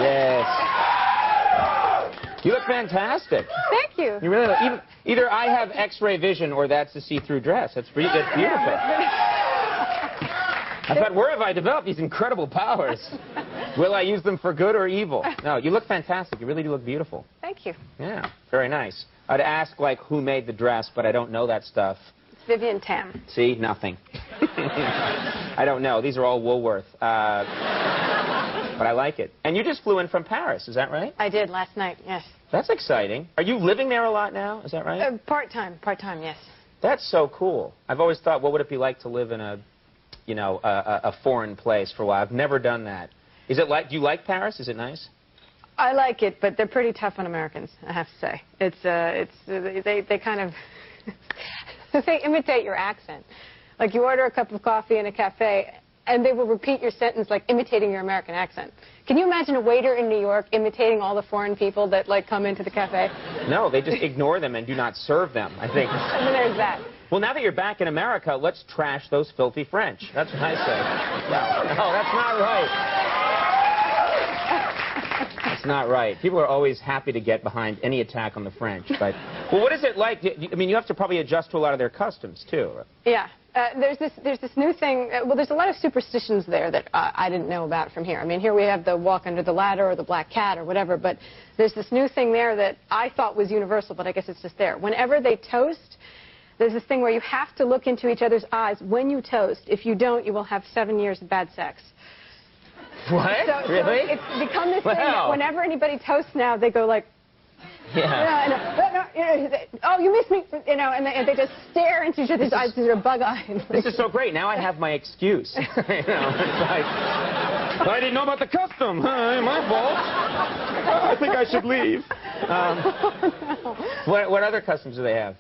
Yes. You look fantastic. Thank you. You really look, either I have X-ray vision or that's a see-through dress. That's beautiful. I thought, where have I developed these incredible powers? Will I use them for good or evil? No, you look fantastic. You really do look beautiful. Thank you. Yeah, very nice. I'd ask, like, who made the dress, but I don't know that stuff. It's Vivian Tam. See? Nothing. I don't know. These are all Woolworth. But I like it. And you just flew in from Paris, is that right? I did last night, yes. That's exciting. Are you living there a lot now? Is that right? Part-time, yes. That's so cool. I've always thought, what would it be like to live in a, you know, a foreign place for a while? I've never done that. Is it like, do you like Paris? Is it nice? I like it, but they're pretty tough on Americans, I have to say. They kind of, they imitate your accent. Like, you order a cup of coffee in a cafe, and they will repeat your sentence like imitating your American accent. Can you imagine a waiter in New York imitating all the foreign people that, like, come into the cafe? No, they just ignore them and do not serve them, I think. And then there's that. Well, now that you're back in America, let's trash those filthy French. That's what I say. No, that's not right. That's not right. People are always happy to get behind any attack on the French. But, well, what is it like? I mean, you have to probably adjust to a lot of their customs, too. Yeah. There's this new thing. Well, there's a lot of superstitions there that I didn't know about from here. I mean, here we have the walk under the ladder or the black cat or whatever, but there's this new thing there that I thought was universal, but I guess it's just there. Whenever they toast, there's this thing where you have to look into each other's eyes when you toast. If you don't, you will have 7 years of bad sex. What? Really? So it's become this thing that whenever anybody toasts now, they go like, oh, you missed me, you know, and they just stare into each other's eyes because they're bug-eyed. This is so great. Now I have my excuse. You know, it's like, I didn't know about the custom. Ain't my fault. I think I should leave. What other customs do they have?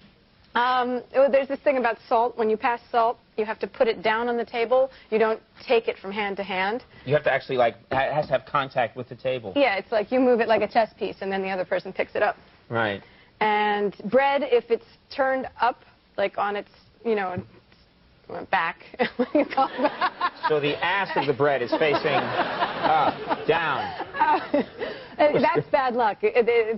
There's this thing about salt. When you pass salt, you have to put it down on the table. You don't take it from hand to hand. You have to actually, like, it has to have contact with the table. Yeah, it's like you move it like a chess piece, and then the other person picks it up. Right. And bread, if it's turned up, like on its, you know, back. So the ass of the bread is facing up, down. That's bad luck.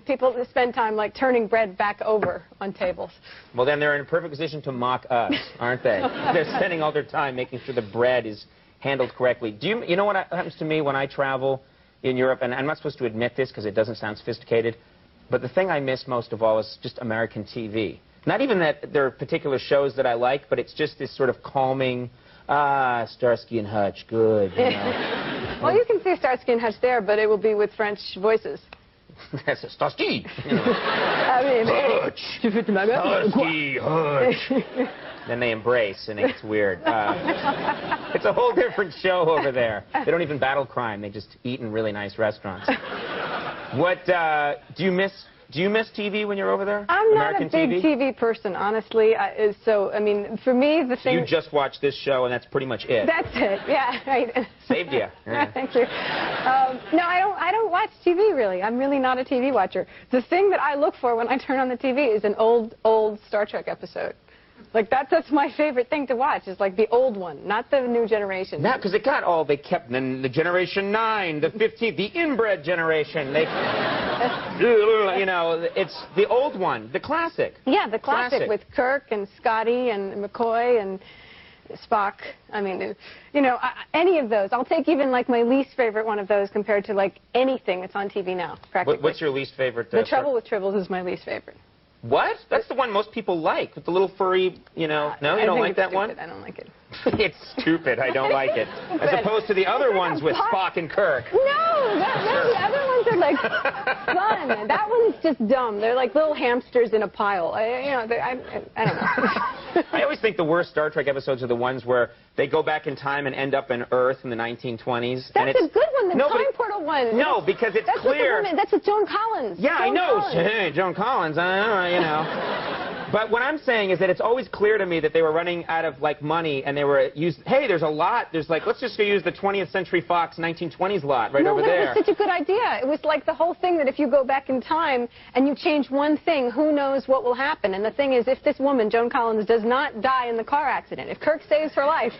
People spend time, like, turning bread back over on tables. Well, then they're in a perfect position to mock us, aren't they? They're spending all their time making sure the bread is handled correctly. You know what happens to me when I travel in Europe? And I'm not supposed to admit this because it doesn't sound sophisticated, but the thing I miss most of all is just American TV. Not even that there are particular shows that I like, but it's just this sort of calming, Starsky and Hutch, good, you know. Well, you can see Starsky and Hutch there, but it will be with French voices. That's a Starsky. You know. I mean, Hutch. Starsky, Hutch. Then they embrace, and it gets weird. It's a whole different show over there. They don't even battle crime. They just eat in really nice restaurants. What, do you miss TV when you're over there? I'm American not a big TV person, honestly. So, I mean, for me, the thing... You just watch this show, and that's pretty much it. That's it, yeah. Right. Saved you. Yeah. Thank you. No, I don't watch TV, really. I'm really not a TV watcher. The thing that I look for when I turn on the TV is an old Star Trek episode. Like, that's my favorite thing to watch, is like the old one, not the new generation. Yeah, because it got all, they kept, then the Generation 9, the 15th, the inbred generation. They, you know, it's the old one, the classic. Yeah, the classic with Kirk and Scotty and McCoy and Spock. I mean, you know, any of those. I'll take even, like, my least favorite one of those compared to, like, anything that's on TV now, practically. What's your least favorite? The Trouble with Tribbles is my least favorite. What? That's the one most people like, with the little furry, you know. No, you don't like that one? I don't like it. It's stupid. I don't like it. As opposed to the other ones with Spock and Kirk. No, the other ones are, like, fun. That one's just dumb. They're like little hamsters in a pile. I don't know. I always think the worst Star Trek episodes are the ones where they go back in time and end up in Earth in the 1920s. That's a good one, the time portal one. No, because it's clear. That's with Joan Collins. Yeah, I know. Hey, Joan Collins, you know. But what I'm saying is that it's always clear to me that they were running out of, like, money, and they were hey, there's a lot. There's, like, let's just go use the 20th Century Fox 1920s lot right over there. No, it was such a good idea. It was like the whole thing that if you go back in time and you change one thing, who knows what will happen. And the thing is, if this woman, Joan Collins, does not die in the car accident, if Kirk saves her life,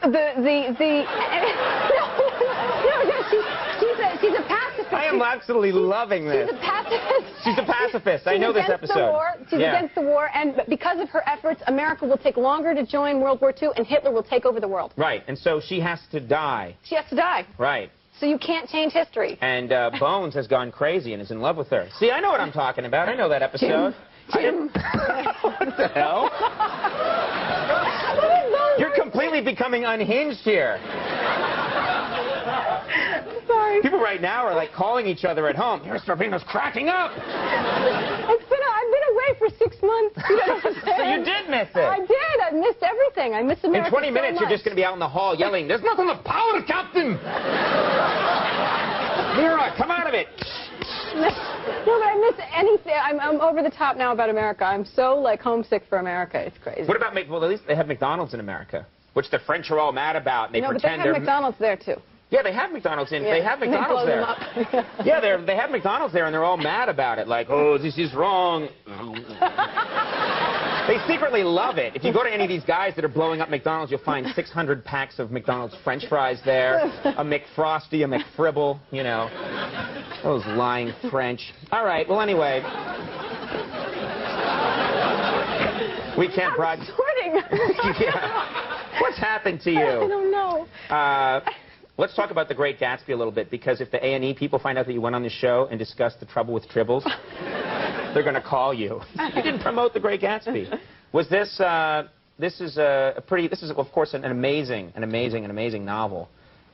She's a pacifist. I am absolutely loving this. She's a pacifist. She's a pacifist. I know this episode. She's against the war, and because of her efforts, America will take longer to join World War II, and Hitler will take over the world. Right, and so she has to die. She has to die. Right. So you can't change history. And Bones has gone crazy and is in love with her. See, I know what I'm talking about. I know that episode. Jim. What the hell? You're completely becoming unhinged here. Sorry. People right now are like calling each other at home. Mira Sorvino's cracking up. I've been away for 6 months. You know what I'm saying? So you did miss it. I did. I missed everything. I miss America. In 20 minutes, so you're just going to be out in the hall yelling, "There's nothing to power, Captain!" Mira, come out of it. No, but I miss anything. I'm over the top now about America. I'm so, like, homesick for America. It's crazy. What about, well, at least they have McDonald's in America, which the French are all mad about. And they pretend but they have McDonald's there, too. Yeah, they have McDonald's in. They have McDonald's there. Yeah, they have McDonald's there, and they're all mad about it. Like, oh, this is wrong. They secretly love it. If you go to any of these guys that are blowing up McDonald's, you'll find 600 packs of McDonald's French fries there, a McFrosty, a McFribble, you know. Those lying French. All right, well, anyway. We can't broadcast. Yeah. What's happened to you? I don't know. Let's talk about The Great Gatsby a little bit, because if the A&E people find out that you went on the show and discussed the trouble with tribbles, they're going to call you. You didn't promote The Great Gatsby. Was this? This is of course an amazing novel,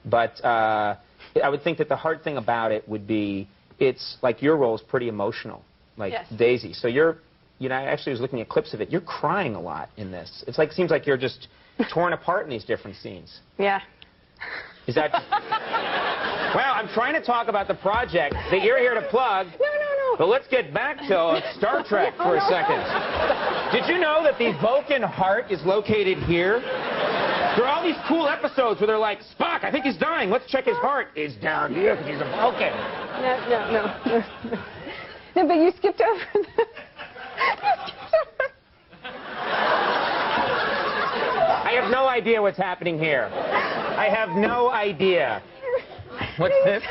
but I would think that the hard thing about it would be it's like your role is pretty emotional, like Daisy. So I actually was looking at clips of it. You're crying a lot in this. It's like seems like you're just torn apart in these different scenes. Yeah. Is that? Well, I'm trying to talk about the project that you're here to plug. No. But let's get back to Star Trek for a second. Did you know that the Vulcan heart is located here? There are all these cool episodes where they're like, Spock, I think he's dying. Let's check his heart. He's down here because he's a Vulcan. No, but you skipped over the... I have no idea what's happening here. I have no idea. What's this?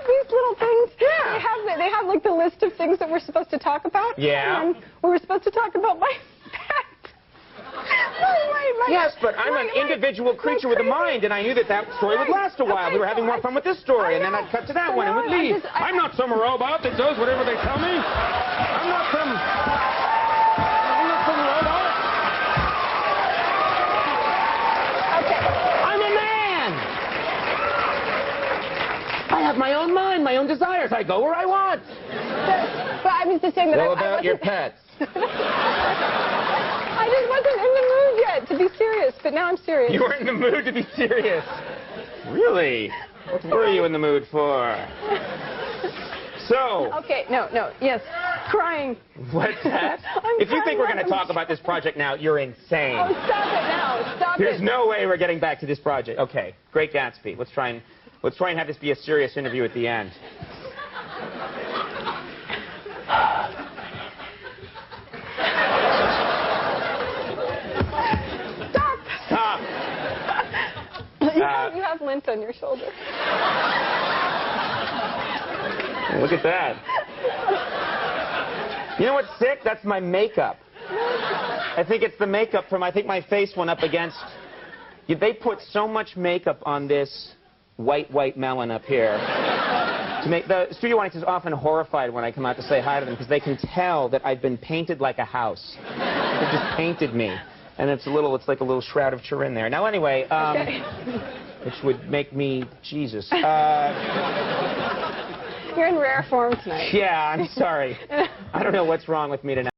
These little things. Yeah. They have like the list of things that we're supposed to talk about. Yeah. And we were supposed to talk about my pet. Yes, but I'm an individual creature with a mind, and I knew that story would last a while. We were having more fun with this story, and then I'd cut to that one and would leave. I'm not some robot that does whatever they tell me. I'm not some robot. I'm a man. I have my own mind, my own desires. I go where I want. But I was just saying that What about your pets? I just wasn't in the mood yet to be serious, but now I'm serious. You were in the mood to be serious. Really? What were you in the mood for? So. Okay, no, yes. Crying. What's that? If you think we're going to talk about this project now, you're insane. Oh, stop it now. Stop There's no way we're getting back to this project. Okay, Great Gatsby. Let's try and have this be a serious interview at the end. Stop. You have lint on your shoulder. Look at that. You know what's sick? That's my makeup. I think it's the makeup I think my face went up against... They put so much makeup on this white melon up here. The studio audience is often horrified when I come out to say hi to them because they can tell that I've been painted like a house. They just painted me. And it's like a little shroud of Turin there. Now, anyway, which would make me Jesus. You're in rare form tonight. Yeah, I'm sorry. I don't know what's wrong with me tonight.